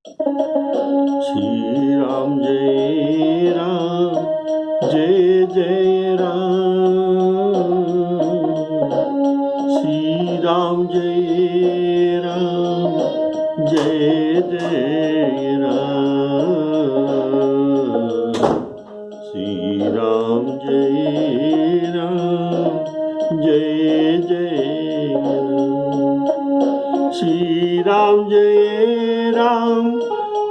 श्री राम जय राम जय जय राम। श्री राम जय राम जय जय राम। श्री राम जय राम जय जय राम। श्री राम जय राम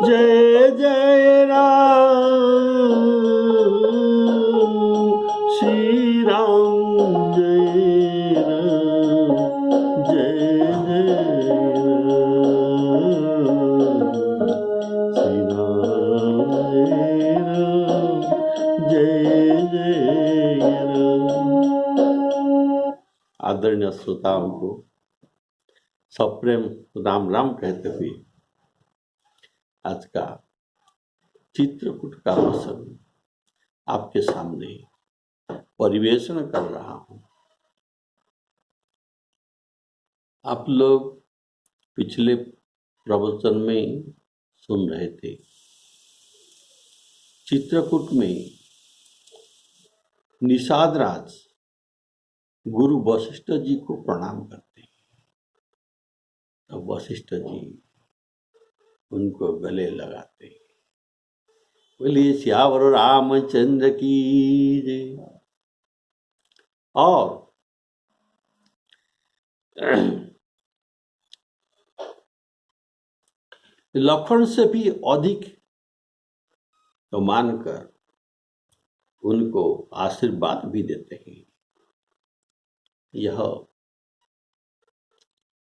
जय जय राम। श्री राम जय राम जय जय राम। श्री राम जय राम जय जय राम। आदरणीय श्रोताओं को सप्रेम राम राम कहते हुए आज का चित्रकूट का वचन आपके सामने परिवेशन कर रहा हूं। आप लोग पिछले प्रवचन में सुन रहे थे, चित्रकूट में निषाद राज गुरु वशिष्ठ जी को प्रणाम करते हैं। तो वशिष्ठ जी उनको गले लगाते हैं। बोलिए श्यावर रामचंद्र की जय। और लखन से भी अधिक तो मानकर उनको आशीर्वाद भी देते हैं। यह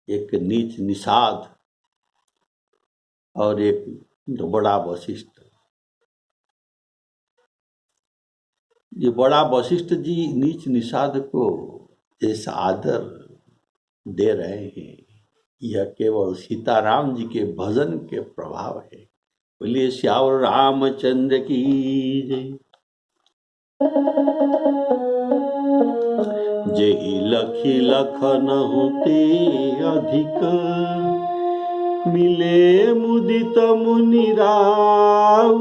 एक नीच निषाद और एक बड़ा वशिष्ठ। ये बड़ा वशिष्ठ जी नीच निषाद को जैसा आदर दे रहे हैं, यह केवल सीताराम जी के भजन के प्रभाव है। बोलिए श्यावर रामचंद्र की जय। जेहि लखी लखन होते अधिक, मिले मुदित मुनि राउ।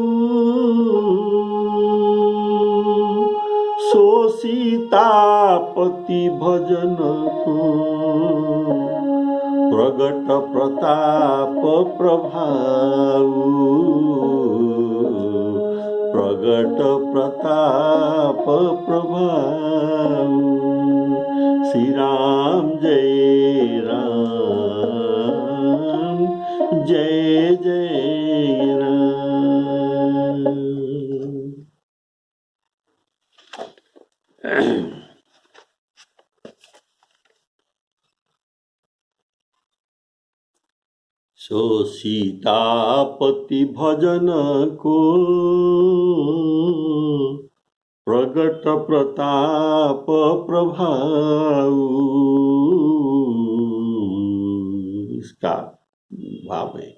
सो सीतापति भजन को, प्रगट प्रताप प्रभाऊ। प्रगट प्रताप प्रभाऊ। श्री राम जय राम जय जय राम। सो सीतापति भजन को, प्रगट प्रताप प्रभाऊ। इसका भाव है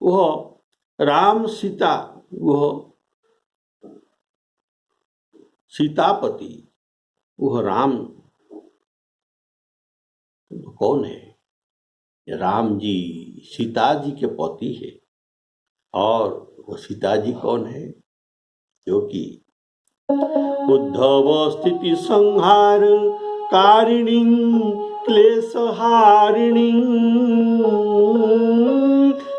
वह राम सीता, वह सीतापति, वह राम कौन है? राम जी सीता जी के पति है। और वो सीता जी कौन है? जो कि उद्धव स्थिति संहार कारिणी क्लेश हारिणी,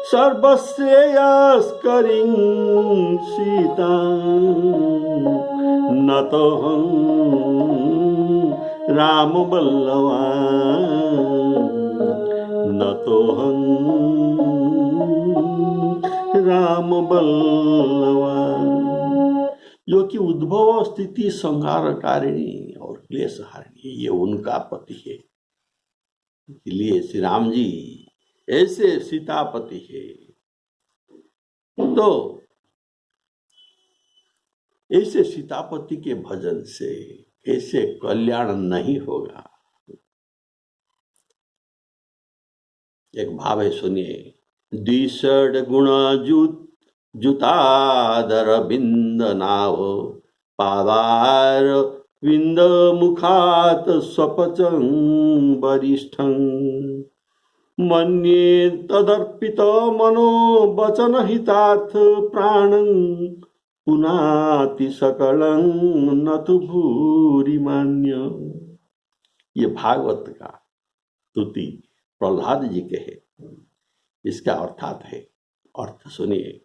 सर्वश्रेयस्करी सीता। न तो हम राम बल्लवा, न तो हम राम बल्लवा। जो कि उद्भव स्थिति संहारकारिणी और क्लेश हारिणी, ये उनका पति है। इसलिए श्री राम जी ऐसे सीतापति है। तो ऐसे सीतापति के भजन से ऐसे कल्याण नहीं होगा। एक भाव है, सुनिए। द्विषड गुण जुतादर बिंद नाव, पावार विंद मुखात स्वपचं वरिष्ठं मन्ये तदर्पित मनो वचन हितार्थ प्राणं पुनाति सकलं न तु भूरि मान्य। ये भागवत का स्तुति प्रहलाद जी के है। इसका अर्थात है, अर्थ सुनिए।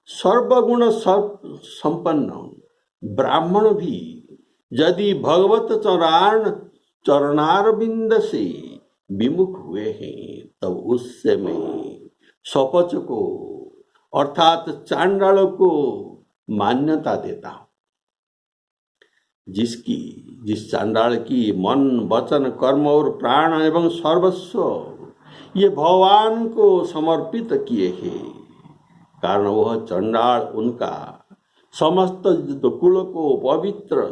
सर्वगुण संपन्न ब्राह्मण भी यदि भगवत चरणारविंद से विमुख हुए हैं तब उससे मैं स्वपच को अर्थात चांडाल को मान्यता देता हूं। जिस चांडाल की मन वचन कर्म और प्राण एवं सर्वस्व ये भगवान को समर्पित किए हैं, कारण वह चंडाल उनका समस्त कुल को पवित्र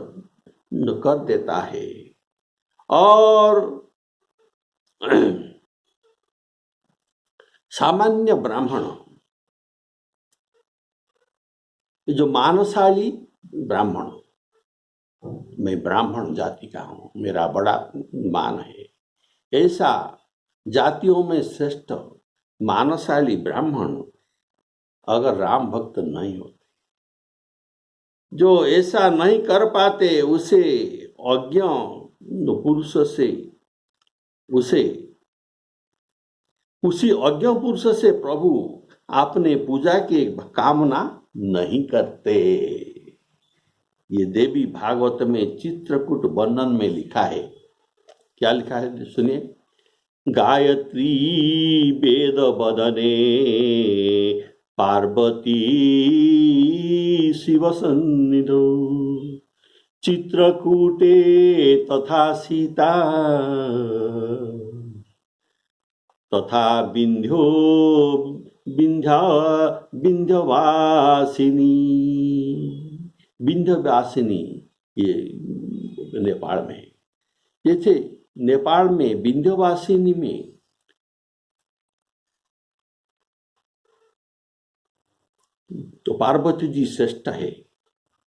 कर देता है। और सामान्य ब्राह्मण, जो मानसाली ब्राह्मण, मैं ब्राह्मण जाति का हूं, मेरा बड़ा मान है, ऐसा जातियों में श्रेष्ठ मानसाली ब्राह्मण अगर राम भक्त नहीं होते, जो ऐसा नहीं कर पाते, उसे अज्ञ पुरुष से उसी अज्ञ पुरुष से प्रभु आपने पूजा की कामना नहीं करते। ये देवी भागवत में चित्रकूट वर्णन में लिखा है। क्या लिखा है सुनिए। गायत्री वेद बदने पार्वती शिव सन्निधौ चित्रकूटे तथा सीता तथा विंध्यवासिनी ये नेपाल में है। जैसे नेपाल में विंध्यवासिनी में तो पार्वती जी श्रेष्ठ है।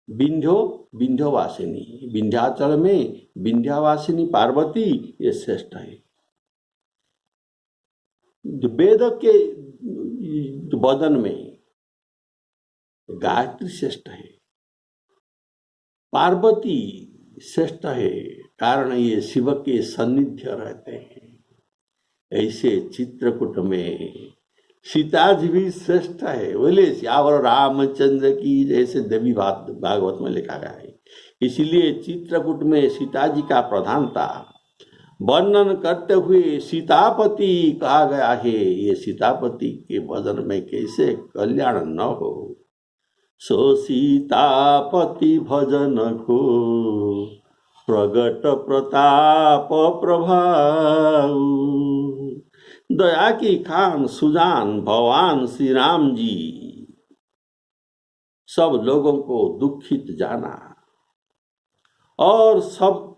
विंध्यवासिनी, विंध्याचल में विंध्यवासिनी पार्वती ये श्रेष्ठ है। वेद के वदन में गायत्री श्रेष्ठ है, पार्वती श्रेष्ठ है, कारण ये शिव के सानिध्य रहते हैं। ऐसे चित्रकूट में सीता जी भी श्रेष्ठ है। बोले श्यावर रामचंद्र की, जैसे देवी भागवत में लिखा गया है। इसलिए चित्रकूट में सीता जी का प्रधानता वर्णन करते हुए सीतापति कहा गया है। ये सीतापति के भजन में कैसे कल्याण न हो। सो सीतापति भजन को प्रगट प्रताप प्रभाव, दया की खान सुजान भगवान श्री राम जी सब लोगों को दुखित जाना और सब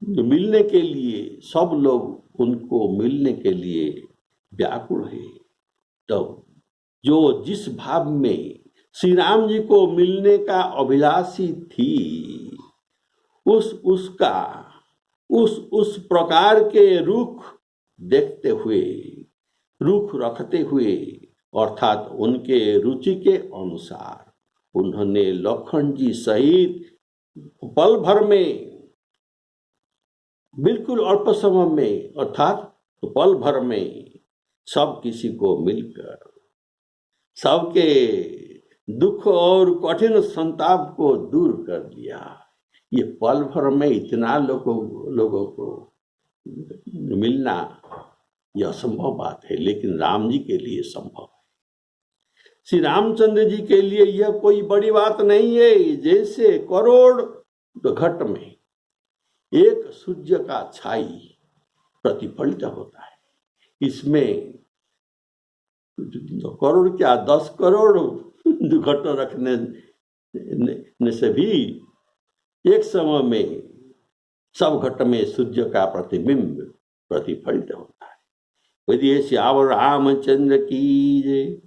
मिलने के लिए, सब लोग उनको मिलने के लिए व्याकुल है। तब जो जिस भाव में श्री राम जी को मिलने का अभिलाषी थी, उस प्रकार के रुख देखते हुए, रुख रखते हुए, अर्थात उनके रुचि के अनुसार उन्होंने लखन जी सहित पल भर में, बिल्कुल अल्प समय में, अर्थात पल भर में सब किसी को मिलकर सबके दुख और कठिन संताप को दूर कर दिया। ये पल भर में इतना लोगों को मिलना यह असंभव बात है, लेकिन राम जी के लिए संभव है। श्री रामचंद्र जी के लिए यह कोई बड़ी बात नहीं है। जैसे करोड़ घट में एक सूर्य का छाई प्रतिफलित होता है, इसमें करोड़ क्या 10 करोड़ घट रखने से भी एक समय में सब घट में सूर्य का प्रतिबिंब प्रतिफलित होता है। यदि श्यावर रामचंद्र की जय।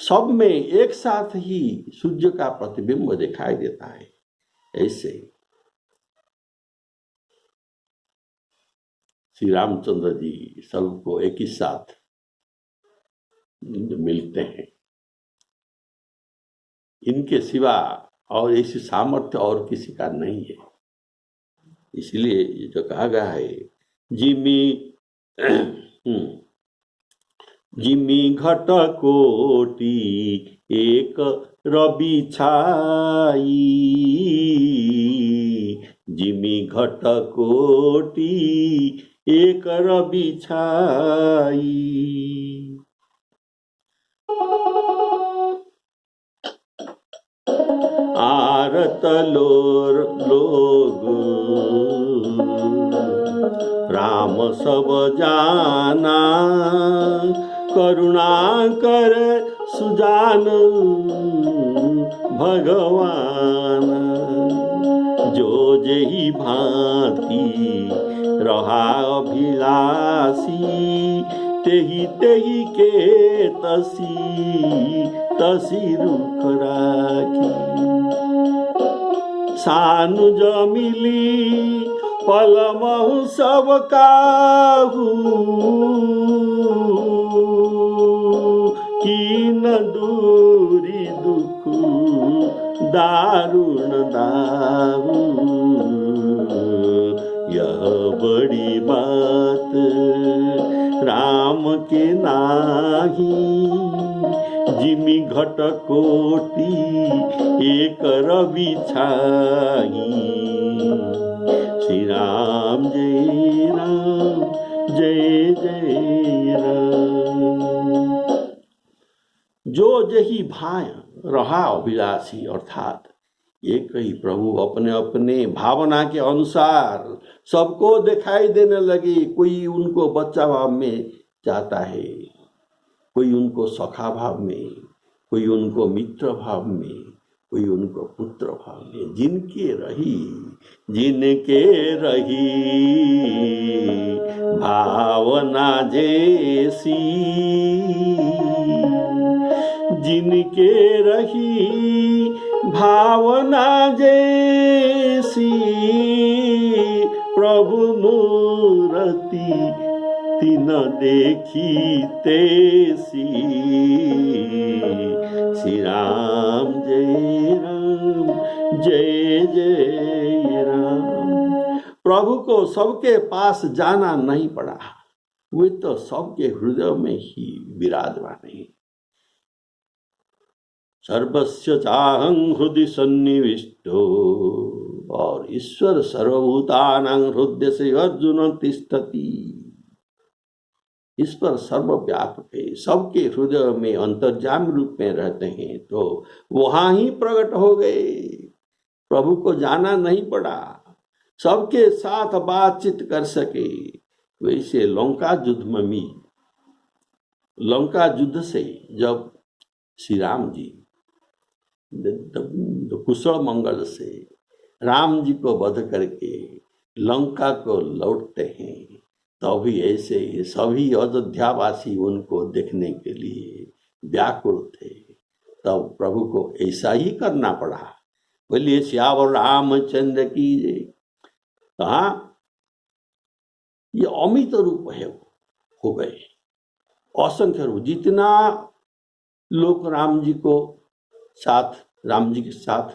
सब में एक साथ ही सूर्य का प्रतिबिंब दिखाई देता है। ऐसे श्री रामचंद्र जी सबको एक ही साथ मिलते हैं। इनके सिवा और ऐसी सामर्थ्य और किसी का नहीं है। इसलिए जो कहा गया है, जिमी जिमी घट कोटि एक रवि छाई, जिमी घट कोटि एक रवि छाई। आरत लोग राम सब जाना, करुणा कर सुजान भगवान। जो जेहि भांति रहा अभिलाषी, तेहि तेहि के तसी रुख राखी। सानुज मिली पल महु सब काहू, कीन दूरी दुख दारुण दाहू। यह बड़ी बात राम के नाही, जिमी घट कोटि एक रवि छाई। श्री राम जय राम जय जय राम। जो जही भाय रहा अभिलाषी, अर्थात एक ही प्रभु अपने अपने भावना के अनुसार सबको दिखाई देने लगे। कोई उनको बच्चा भाव में चाहता है, कोई उनको सखा भाव में, कोई उनको मित्र भाव में, कोई उनको पुत्र भाव में। जिनके रही भावना जैसी, जिनके रही भावना जैसी, प्रभु मूर्ति तिन देखी तेसी। श्री राम जय राम जय जय राम। प्रभु को सबके पास जाना नहीं पड़ा, वे तो सबके हृदय में ही विराजमान है। सर्वस्य चाहं हृदि सन्निविष्टो, और ईश्वर सर्वभूतानां हृदय से अर्जुन तिष्ठति। ईश्वर सर्वव्यापक है, सबके हृदय में अंतर्यामी रूप में रहते हैं, तो वहां ही प्रकट हो गए। प्रभु को जाना नहीं पड़ा, सबके साथ बातचीत कर सके। वैसे लंका युद्ध से जब श्री राम जी कुशल मंगल से राम जी को वध करके लंका को लौटते हैं, तभी ऐसे सभी अयोध्यावासी उनको देखने के लिए व्याकुल थे। तब प्रभु को ऐसा ही करना पड़ा। बोलिए श्यावर रामचंद्र की जय। कहा ये अमित रूप है, हो गए असंख्य रूप। जितना लोग राम जी के साथ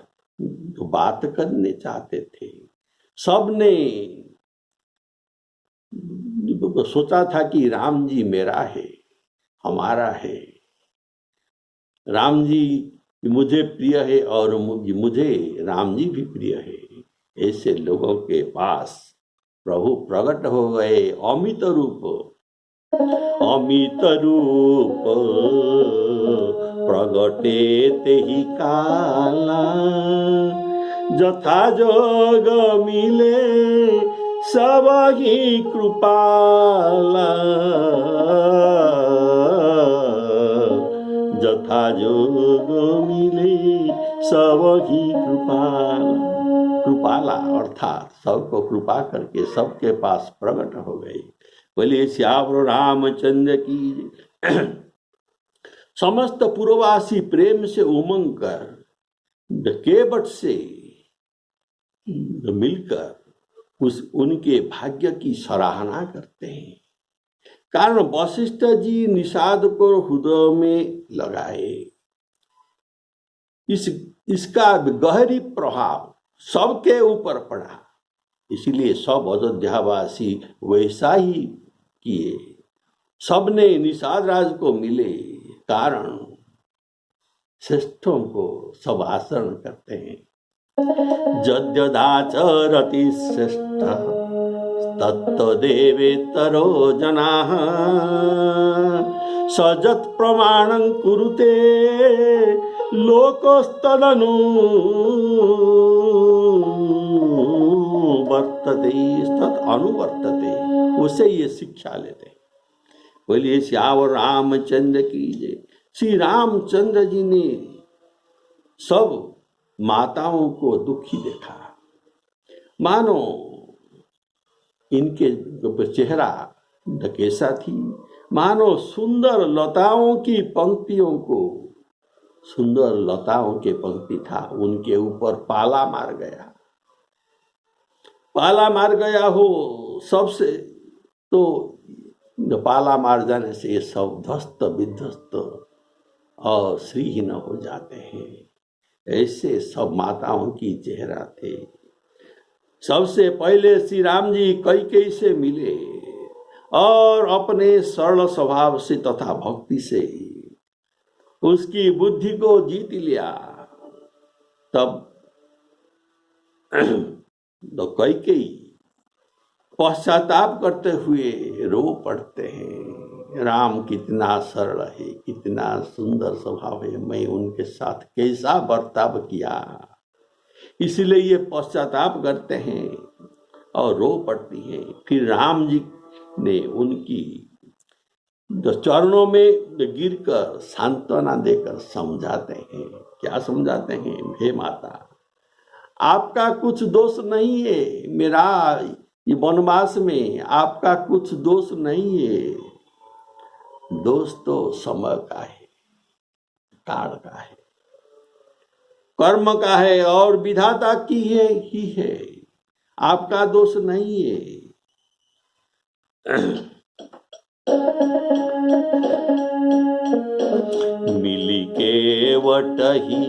बात करने चाहते थे, सबने सोचा था कि राम जी मेरा है, हमारा है, राम जी मुझे प्रिय है और मुझे राम जी भी प्रिय है। ऐसे लोगों के पास प्रभु प्रकट हो गए। अमित रूप प्रगटे तेहि काला, जथा जोग मिले सब ही कृपाला। जथा जोग मिले सब ही कृपाला, अर्थात सबको कृपा करके सबके पास प्रकट हो गए। बोलिए श्यावर रामचंद्र की। समस्त पूर्ववासी प्रेम से उमंग कर केवट से मिलकर उनके भाग्य की सराहना करते हैं। कारण वशिष्ठ जी निषाद को हृदय में लगाए, इसका गहरी प्रभाव सबके ऊपर पड़ा, इसलिए सब अयोध्यावासी वैसा ही किए। सबने निषाद राज को मिले, कारण श्रेष्ठों को सब आचरण करते हैं। यद्यदाचरति श्रेष्ठ तत्तदेवेतरो जनाः सजत् प्रमाणं कुरुते लोकस्तदनु वर्तते तत् अनुवर्तते। उसे ये शिक्षा लेते। बोलिए श्यावर रामचंद्र की जय। श्री रामचंद्र जी ने सब माताओं को दुखी देखा, मानो इनके चेहरा कैसा थी, मानो सुंदर लताओं की पंक्तियों को, सुंदर लताओं के पंक्ति था, उनके ऊपर पाला मार गया, पाला मार गया हो सबसे। तो पाला मार जाने से ये सब ध्वस्त विध्वस्त और श्रीहीन हो जाते हैं। ऐसे सब माताओं की चेहरा थे। सबसे पहले श्री राम जी कैकेयी से मिले और अपने सरल स्वभाव से तथा भक्ति से उसकी बुद्धि को जीत लिया। तब तो कैकेयी पश्चाताप करते हुए रो पड़ते हैं, राम कितना सरल है, कितना सुंदर स्वभाव है, मैं उनके साथ कैसा बर्ताव किया। इसलिए ये पश्चाताप करते हैं और रो पड़ती हैं। फिर राम जी ने उनकी चरणों में गिरकर सांत्वना देकर समझाते हैं। क्या समझाते हैं? हे माता, आपका कुछ दोष नहीं है, मेरा ये वनवास में आपका कुछ दोष नहीं है, दोष तो समय का है, काल का है, कर्म का है और विधाता की ही है, आपका दोष नहीं है। मिली के वटही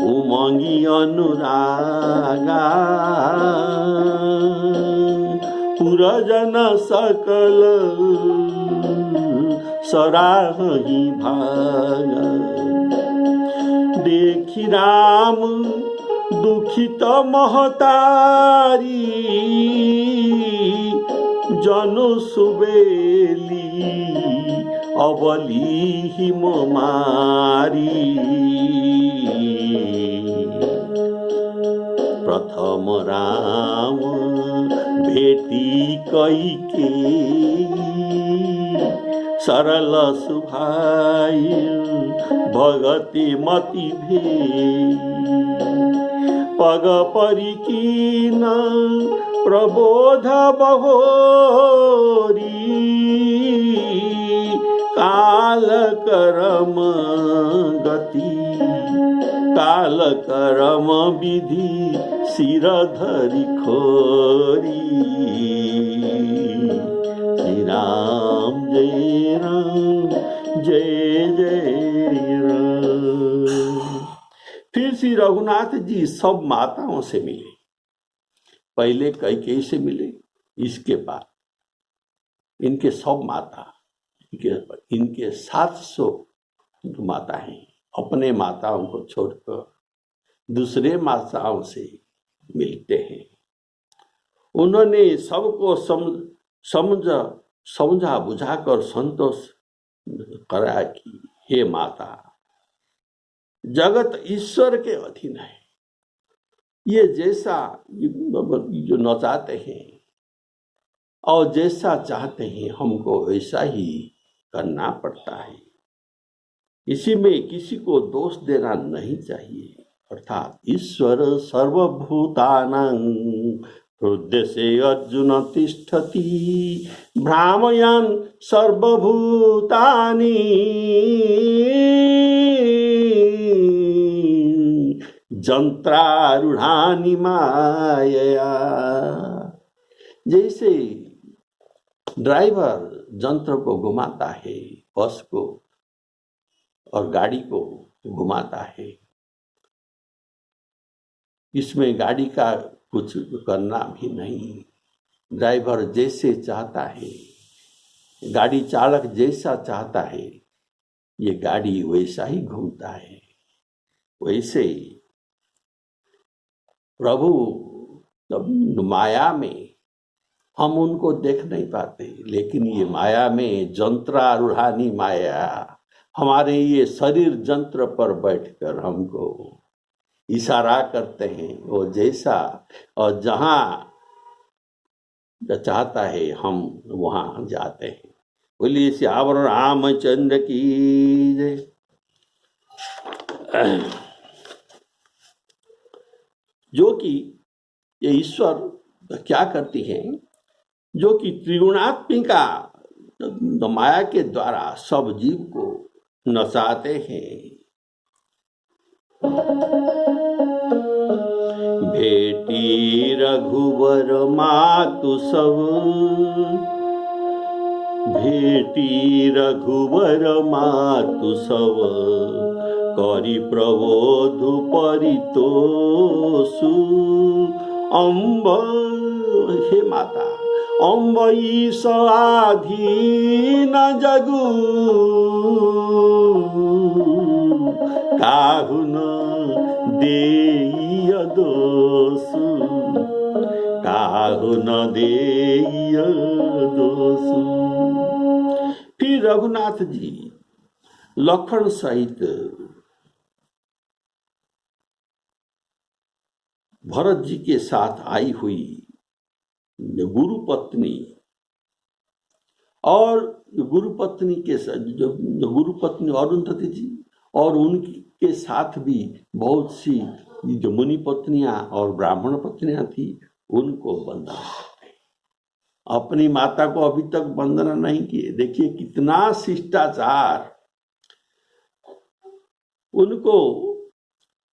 उमंगी अनुरागा पुरजन सकल सराही भागा। देखी राम दुखित महतारी जनु सुबेली अबली हिम मारी। प्रथम राम भेटी कैकेयी सरल सुभाई भगति मति भे। पग परिकीन प्रबोध बहोरी काल करम गति काल करम विधि सिर धरि खोरी। श्री राम जय राम जय जय राम। फिर श्री रघुनाथ जी सब माताओं से मिले। पहले कैकेयी से मिले, इसके बाद इनके सब माता, इनके 700 माता हैं, अपने माताओं को छोड़कर दूसरे माताओं से मिलते हैं। उन्होंने सबको समझा बुझाकर संतोष कराया कि हे माता, जगत ईश्वर के अधीन है, ये जैसा जो नचाते हैं और जैसा चाहते हैं हमको वैसा ही करना पड़ता है। इसी में किसी को दोष देना नहीं चाहिए। अर्थात ईश्वर सर्वभूतानां हृदय से अर्जुन तिष्ठति भ्रामयन् सर्वभूतानि यंत्रारूढ़ानि मायया। जैसे ड्राइवर यंत्र को घुमाता है, बस को और गाड़ी को घुमाता है, इसमें गाड़ी का कुछ करना भी नहीं। ड्राइवर जैसे चाहता है, गाड़ी चालक जैसा चाहता है, ये गाड़ी वैसा ही घूमता है। वैसे प्रभु माया में हम उनको देख नहीं पाते, लेकिन ये माया में यंत्रारूढ़ानि माया, हमारे ये शरीर यंत्र पर बैठकर हमको इशारा करते हैं, वो जैसा और जहाँ चाहता है हम वहाँ जाते हैं। बोलिए श्यावर रामचंद्र की जय। जो कि ये ईश्वर क्या करती है, जो कि त्रिगुणात्मिका माया के द्वारा सब जीव को नचाते हैं। भेटी रघुवर मातु सब, भेटी रघुवर मातु सब, करि प्रबोध परितोषु। अम्ब, हे माता, अम्ब ईश आधीन जगु, काहु न देय दोषु, काहु न देय दोषु। फिर रघुनाथ जी लखन सहित भरत जी के साथ आई हुई गुरु पत्नी, और गुरु पत्नी के जो गुरु पत्नी अरुंधति जी और उनके साथ भी बहुत सी जो मुनि पत्नियां और ब्राह्मण पत्नियां थी, उनको वंदना करते। अपनी माता को अभी तक वंदना नहीं किए। देखिए कितना शिष्टाचार। उनको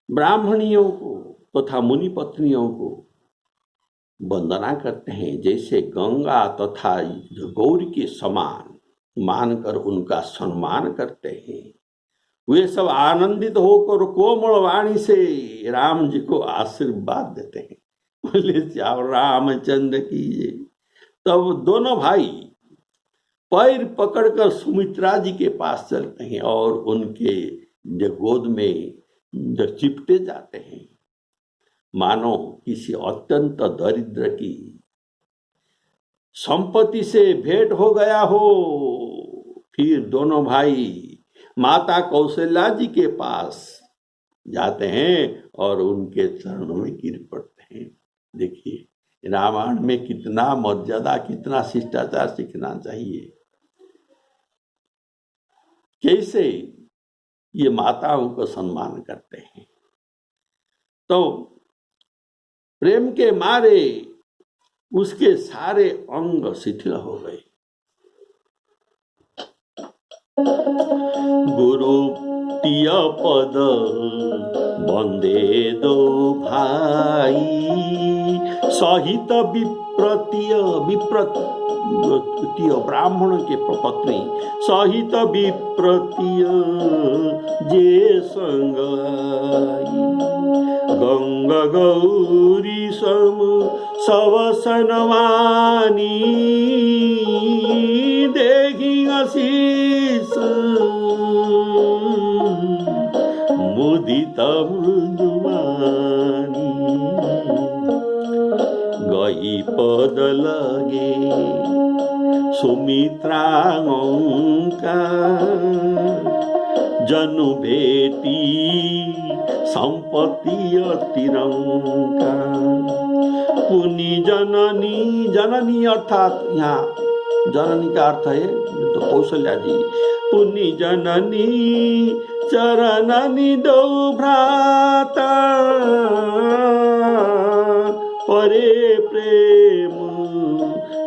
ब्राह्मणियों को तथा मुनि पत्नियों को वंदना करते हैं, जैसे गंगा तथा गौरी के समान मानकर उनका सम्मान करते हैं। वे सब आनंदित होकर कोमल वाणी से राम जी को आशीर्वाद देते हैं। बोले श्याम रामचंद्र की जय। तब दोनों भाई पैर पकड़कर सुमित्रा जी के पास चलते हैं और उनके गोद में चिपटे जाते हैं, मानो किसी अत्यंत दरिद्र की संपत्ति से भेंट हो गया हो। फिर दोनों भाई माता कौशल्या जी के पास जाते हैं और उनके चरणों में गिर पड़ते हैं। देखिए रामायण में कितना मर्यादा, कितना शिष्टाचार सीखना चाहिए। कैसे ये माताओं को सम्मान करते हैं। तो प्रेम के मारे उसके सारे अंग शिथिल हो गए। गुरु प्रिय पद वंदे दो भाई, सहित विप्रतीय ब्राह्मण के पत्नी सहित विप्रतीय जे संग आई। गंगा गौरी सम सवसनवानी, देखी आशीष मुदित मृदुवानी। गई पद लगे सुमित्रांका, जनु भेटी संपत्ति तिरंका। पुनि जननी, जननी अर्थात यहाँ जननी का अर्थ है तो कौशल्या जी। पुनि जननी चरणनी दो भ्राता, परे प्रेम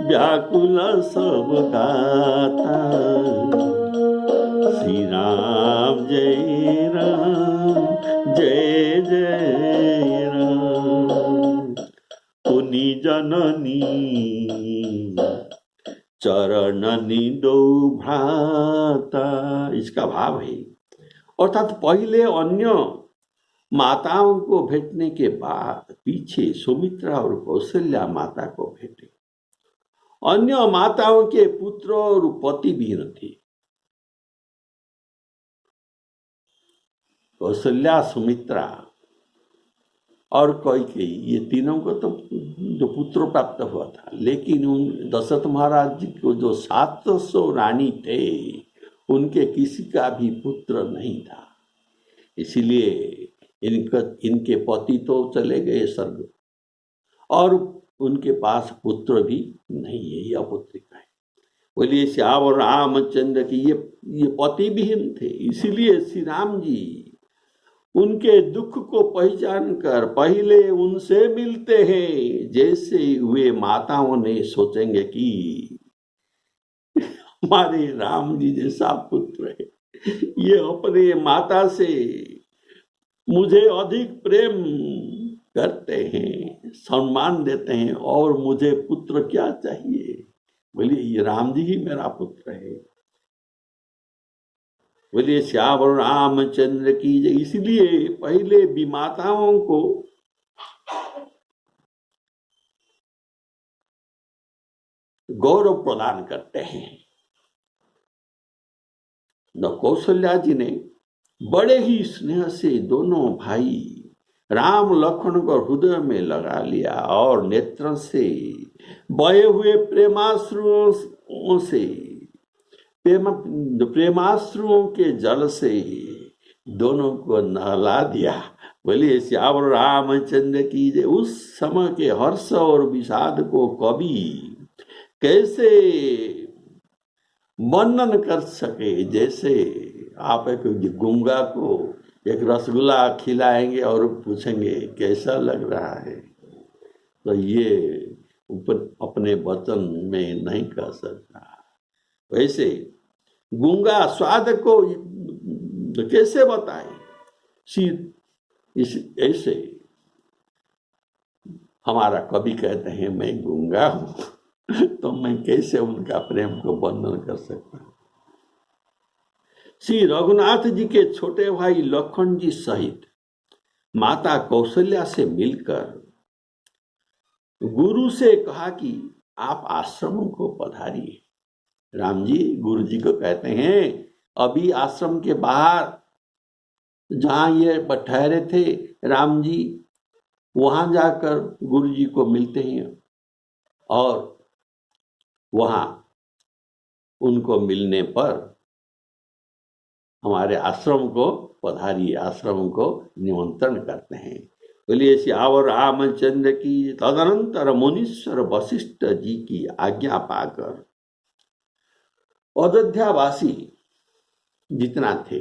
व्याकुल सब गाता। श्री राम जय राम जय जय राम। पुनि जननी चरणनी दो भ्राता। इसका भाव है, अर्थात पहले अन्य माताओं को भेटने के बाद पीछे सुमित्रा और कौशल्या माता को भेटे। अन्य माताओं के पुत्र और पति भी न थे। कौशल्या, सुमित्रा और कैकेयी, ये तीनों को तो जो पुत्र प्राप्त हुआ था, लेकिन उन दशरथ महाराज जी को जो 700 रानी थे, उनके किसी का भी पुत्र नहीं था। इसीलिए इनके पति तो चले गए स्वर्ग, और उनके पास पुत्र भी नहीं है, यह पुत्रिका है। बोलिए श्यावर रामचंद्र की ये पति विहीन थे। इसीलिए श्री राम जी उनके दुख को पहचान कर पहले उनसे मिलते हैं। जैसे वे माताओं ने सोचेंगे कि हमारे राम जी जैसा पुत्र है, ये अपने माता से मुझे अधिक प्रेम करते हैं, सम्मान देते हैं, और मुझे पुत्र क्या चाहिए। बोलिए ये राम जी ही मेरा पुत्र है। बोलिए श्यावर रामचंद्र की जय। इसलिए पहले विमाताओं को गौरव प्रदान करते हैं। न कौशल्या जी ने बड़े ही स्नेह से दोनों भाई राम लक्ष्मण को हृदय में लगा लिया, और नेत्रों से बहे हुए प्रेमाश्रुओं से प्रेमाश्रुओं के जल से दोनों को नहला दिया। बोलिए श्यावर रामचंद्र की जय। उस समय के हर्ष और विषाद को कवि कैसे वर्णन कर सके। जैसे आप एक गूंगा को एक रसगुल्ला खिलाएंगे और पूछेंगे कैसा लग रहा है, तो ये ऊपर अपने वचन में नहीं कह सकता। वैसे गूंगा स्वाद को कैसे बताए, ऐसे हमारा कवि कहते हैं मैं गूंगा हूं, तो मैं कैसे उनका प्रेम को वर्णन कर सकता हूं। श्री रघुनाथ जी के छोटे भाई लक्ष्मण जी सहित माता कौशल्या से मिलकर गुरु से कहा कि आप आश्रम को पधारिए। राम जी गुरु जी को कहते हैं, अभी आश्रम के बाहर जहां ये ठहरे थे राम जी, वहां जाकर गुरु जी को मिलते हैं, और वहां उनको मिलने पर हमारे आश्रम को पधारिए, आश्रम को निमंत्रण करते हैं। बोलिए श्यावर रामचंद्र की। तदनंतर मुनीश्वर वशिष्ठ जी की आज्ञा पाकर अयोध्यावासी जितना थे,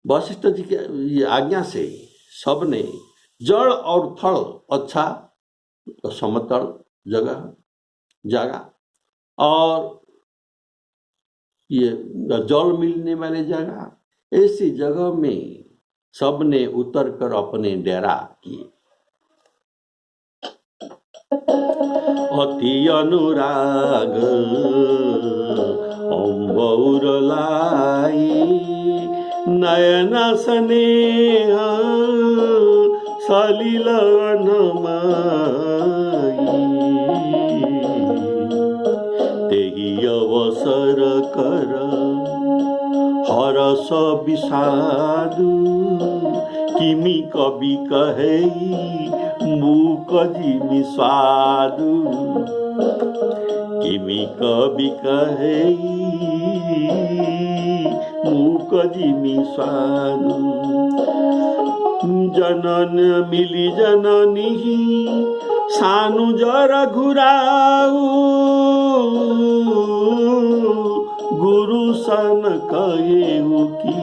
वशिष्ठ जी की आज्ञा से सबने जड़ और थल अच्छा समतल जगह और ये जल मिलने वाले जगह, ऐसी जगह में सबने उतर कर अपने डेरा किए। अति अनुराग अम्बौर लाई, नयन स्नेह सलिल नमाई, तेहि अवसर कर हरस विषादु, किमि कवि कहे मूक जिमि स्वादु, किमि कवि कहे मूक जिमि स्वादु। जनन मिली जननी सानु जर घुराऊ, गुरु सन कहेऊ की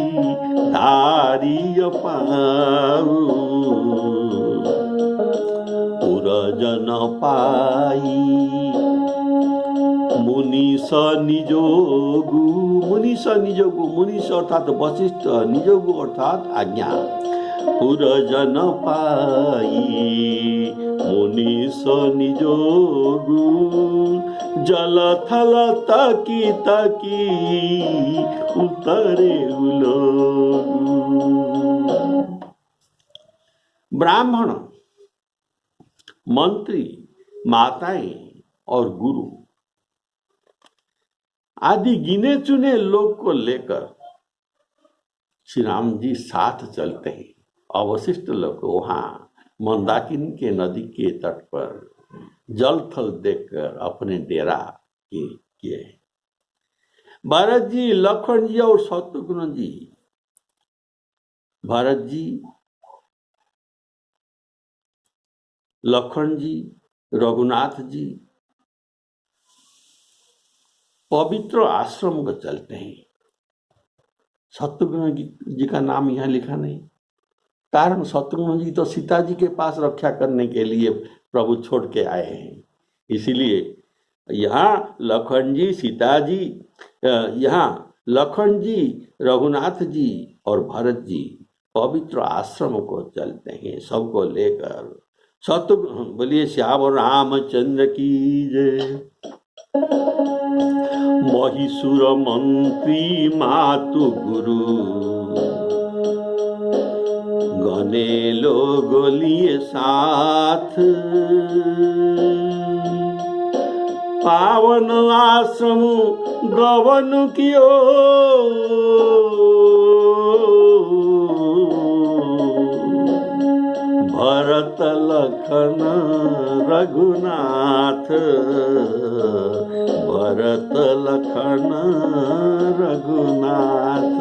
धारिय पाऊ। जन पाई मुनिष निजोगु। मुनिष निजोगु, मुनिष अर्थात वशिष्ठ, निजोगु अर्थात आज्ञा। पुरजन पाई मुनिष निजोगु जल थल ताकी ताकी उतरे उलोगु। ब्राह्मण, मंत्री, माताएं और गुरु आदि गिने चुने लोग को लेकर श्री राम जी साथ चलते हैं। अवशिष्ट लोग वहां मंदाकिनी के नदी के तट पर जल थल देखकर अपने डेरा किए। भरत जी, लक्ष्मण जी और शत्रुघ्न जी, भरत जी, लक्ष्मण जी, रघुनाथ जी पवित्र आश्रम को चलते हैं। शत्रुघ्न जी का नाम यहाँ लिखा नहीं, कारण शत्रुघ्न जी तो सीता जी के पास रक्षा करने के लिए प्रभु छोड़ के आए हैं। इसीलिए यहाँ लक्ष्मण जी, सीता जी, यहाँ लक्ष्मण जी, रघुनाथ जी और भरत जी पवित्र आश्रम को चलते हैं, सबको लेकर। शत्रुघ्न, बोलिए श्याम रामचंद्र की जय। महिषुर मंत्री मातु गुरु गने लोग लिए साथ पावन आश्रम गवन कियो भरत लखन रघुनाथ। भरत लखन रघुनाथ।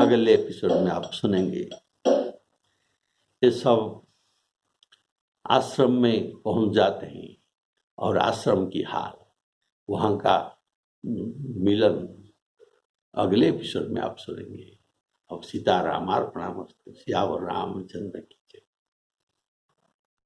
अगले एपिसोड में आप सुनेंगे ये सब आश्रम में पहुंच जाते हैं और आश्रम की हाल, वहां का मिलन अगले एपिसोड में आप सुनेंगे। अब सीताराम अर्पणमस्तु। श्याम रामचंद्र की जय।